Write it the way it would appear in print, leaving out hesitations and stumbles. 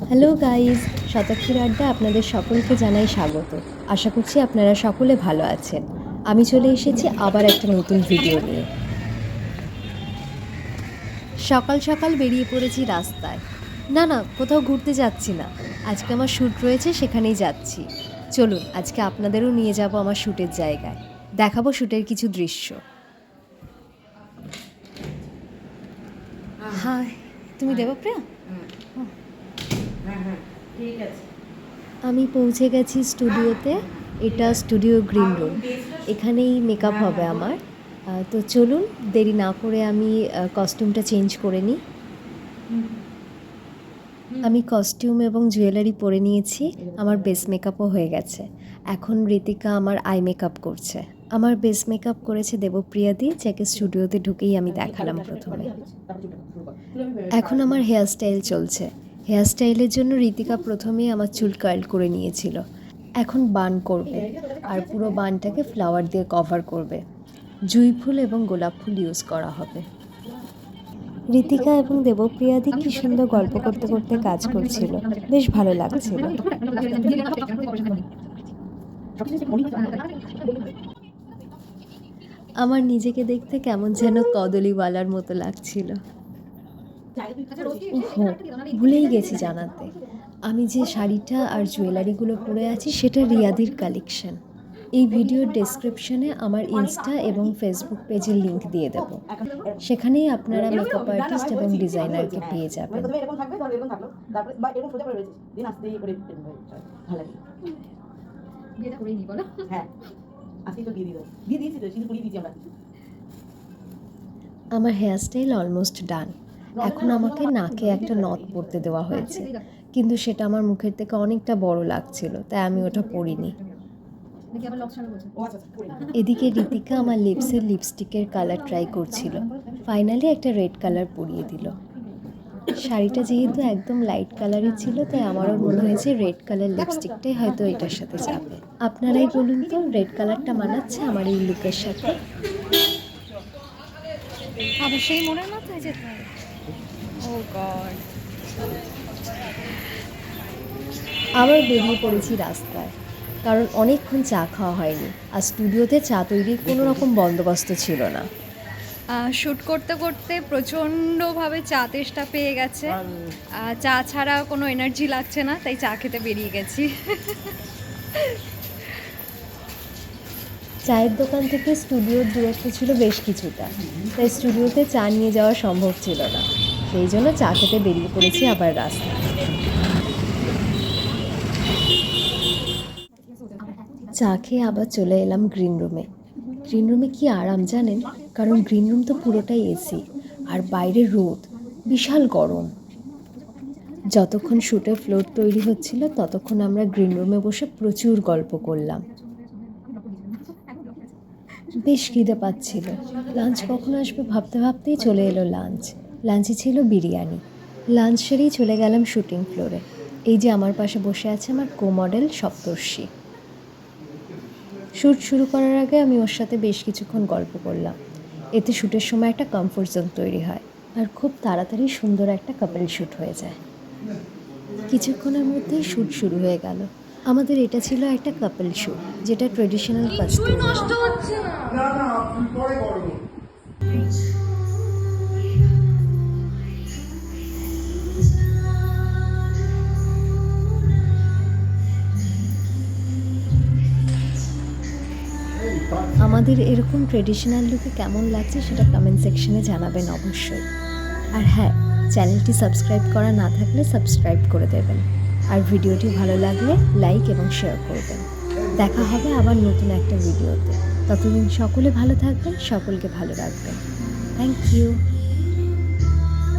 Hello guys, শতাক্ষীর আড্ডা আপনাদের সকলকে জানাই স্বাগত। আশা করছি আপনারা সকলে ভালো আছেন। আমি চলে এসেছি আবার একটা নতুন ভিডিও নিয়ে। সকাল সকাল বেরিয়ে পড়েছি রাস্তায়। না, কোথাও ঘুরতে যাচ্ছি না, আজকে আমার শ্যুট রয়েছে, সেখানেই যাচ্ছি। চলুন আজকে আপনাদেরও নিয়ে যাব আমার শ্যুটের জায়গায়, দেখাবো শ্যুটের কিছু দৃশ্য। হাই, তুমি দেবপ্রিয়া? ঠিক আছে। আমি পৌঁছে গেছি স্টুডিওতে। এটা স্টুডিও গ্রিন রুম, এখানেই মেকআপ হবে আমার। তো চলুন দেরি না করে আমি কস্টিউমটা চেঞ্জ করে নিই। আমি কস্টিউম এবং জুয়েলারি পরে নিয়েছি, আমার বেস মেকআপও হয়ে গেছে। এখন ঋতিকা আমার আই মেকআপ করছে। আমার বেস মেকআপ করেছে দেবপ্রিয়াদি, যাকে স্টুডিওতে ঢুকেই আমি দেখালাম প্রথমে। এখন আমার হেয়ারস্টাইল চলছে। হেয়ারস্টাইলের জন্য ঋতিকা প্রথমেই আমার চুল কার্ল করে নিয়েছিল, এখন বান করবে আর পুরো বানটাকে ফ্লাওয়ার দিয়ে কভার করবে। জুঁই ফুল এবং গোলাপ ফুল ইউজ করা হবে। ঋতিকা এবং দেবপ্রিয়াদি কি সুন্দর গল্প করতে করতে কাজ করছিল, বেশ ভালো লাগছিল। আমার নিজেকে দেখতে কেমন যেন কদলীওয়ালার মতো লাগছিল। ভুলেই গেছি জানাতে, আমি যে শাড়িটা আর জুয়েলারিগুলো পরে আছি সেটা রিয়াদির কালেকশন। এই ভিডিওর ডেসক্রিপশনে আমার ইনস্টা এবং ফেসবুক পেজের লিংক দিয়ে দেব, সেখানেই আপনারা মেকআপ আর্টিস্ট এবং ডিজাইনারকে পেয়ে যাবেন। আমার হেয়ারস্টাইল অলমোস্ট ডান। এখন আমাকে নাকে একটা নথ পরতে দেওয়া হয়েছে, কিন্তু সেটা আমার মুখের থেকে অনেকটা বড় লাগছিল, তাই আমি ওটা পরিনি। এদিকে ঋতিকা আমার লিপসের লিপস্টিকের কালার ট্রাই করছিল, ফাইনালি একটা রেড কালার পরিয়ে দিল। শাড়িটা যেহেতু একদম লাইট কালারই ছিল, তাই আমারও মনে হয়েছে রেড কালার লিপস্টিকটাই হয়তো এটার সাথে যাবে। আপনারাই বলুন তো, রেড কালারটা মানাচ্ছে আমার এই লুকের সাথে? অবশ্যই মনের মাথায় যেতে হবে। ও গড। আবার বেরিয়ে পড়েছি রাস্তায়, কারণ অনেকক্ষণ চা খাওয়া হয়নি, আর স্টুডিওতে চা তৈরির কোনো রকম বন্দোবস্ত ছিল না। শ্যুট করতে করতে প্রচণ্ডভাবে চা তেষ্টা পেয়ে গেছে। চা ছাড়া কোনো এনার্জি লাগছে না, তাই চা খেতে বেরিয়ে গেছি। চায়ের দোকান থেকে স্টুডিওর দূরত্ব ছিল বেশ কিছুটা, তাই স্টুডিওতে চা নিয়ে যাওয়া সম্ভব ছিল না, সেই জন্য চা খেতে বেরিয়ে পড়েছি আবার রাস্তায়। চা খেয়ে আবার চলে এলাম গ্রিন রুমে। গ্রিন রুমে কি আরাম জানেন, কারণ গ্রিন রুম তো পুরোটাই এসি, আর বাইরে রোদ, বিশাল গরম। যতক্ষণ শ্যুটের ফ্লোর তৈরি হচ্ছিল ততক্ষণ আমরা গ্রিন রুমে বসে প্রচুর গল্প করলাম। বেশ খিদে পাচ্ছিল, লাঞ্চ কখন আসবে ভাবতে ভাবতেই চলে এলো লাঞ্চ। লাঞ্চে ছিল বিরিয়ানি। লাঞ্চ সেরেই চলে গেলাম শ্যুটিং ফ্লোরে। এই যে আমার পাশে বসে আছে আমার কো মডেল সপ্তর্ষি। শ্যুট শুরু করার আগে আমি ওর সাথে বেশ কিছুক্ষণ গল্প করলাম, এতে শ্যুটের সময় একটা কমফোর্ট জোন তৈরি হয়, আর খুব তাড়াতাড়ি সুন্দর একটা কাপল শ্যুট হয়ে যায়। কিছুক্ষণের মধ্যেই শ্যুট শুরু হয়ে গেল। আমাদের এটা ছিল একটা কাপল শ্যুট, যেটা ট্রেডিশনাল কস্টিউম। আমাদের এরকম ট্রেডিশনাল লুকে কেমন লাগছে সেটা কমেন্ট সেকশনে জানাবেন অবশ্যই। আর হ্যাঁ, চ্যানেলটি সাবস্ক্রাইব করা না থাকলে সাবস্ক্রাইব করে দেবেন, আর ভিডিওটি ভালো লাগলে লাইক এবং শেয়ার করবেন। দেখা হবে আবার নতুন একটা ভিডিওতে। ততদিন সকলে ভালো থাকবেন, সকলকে ভালো রাখবেন। Thank you.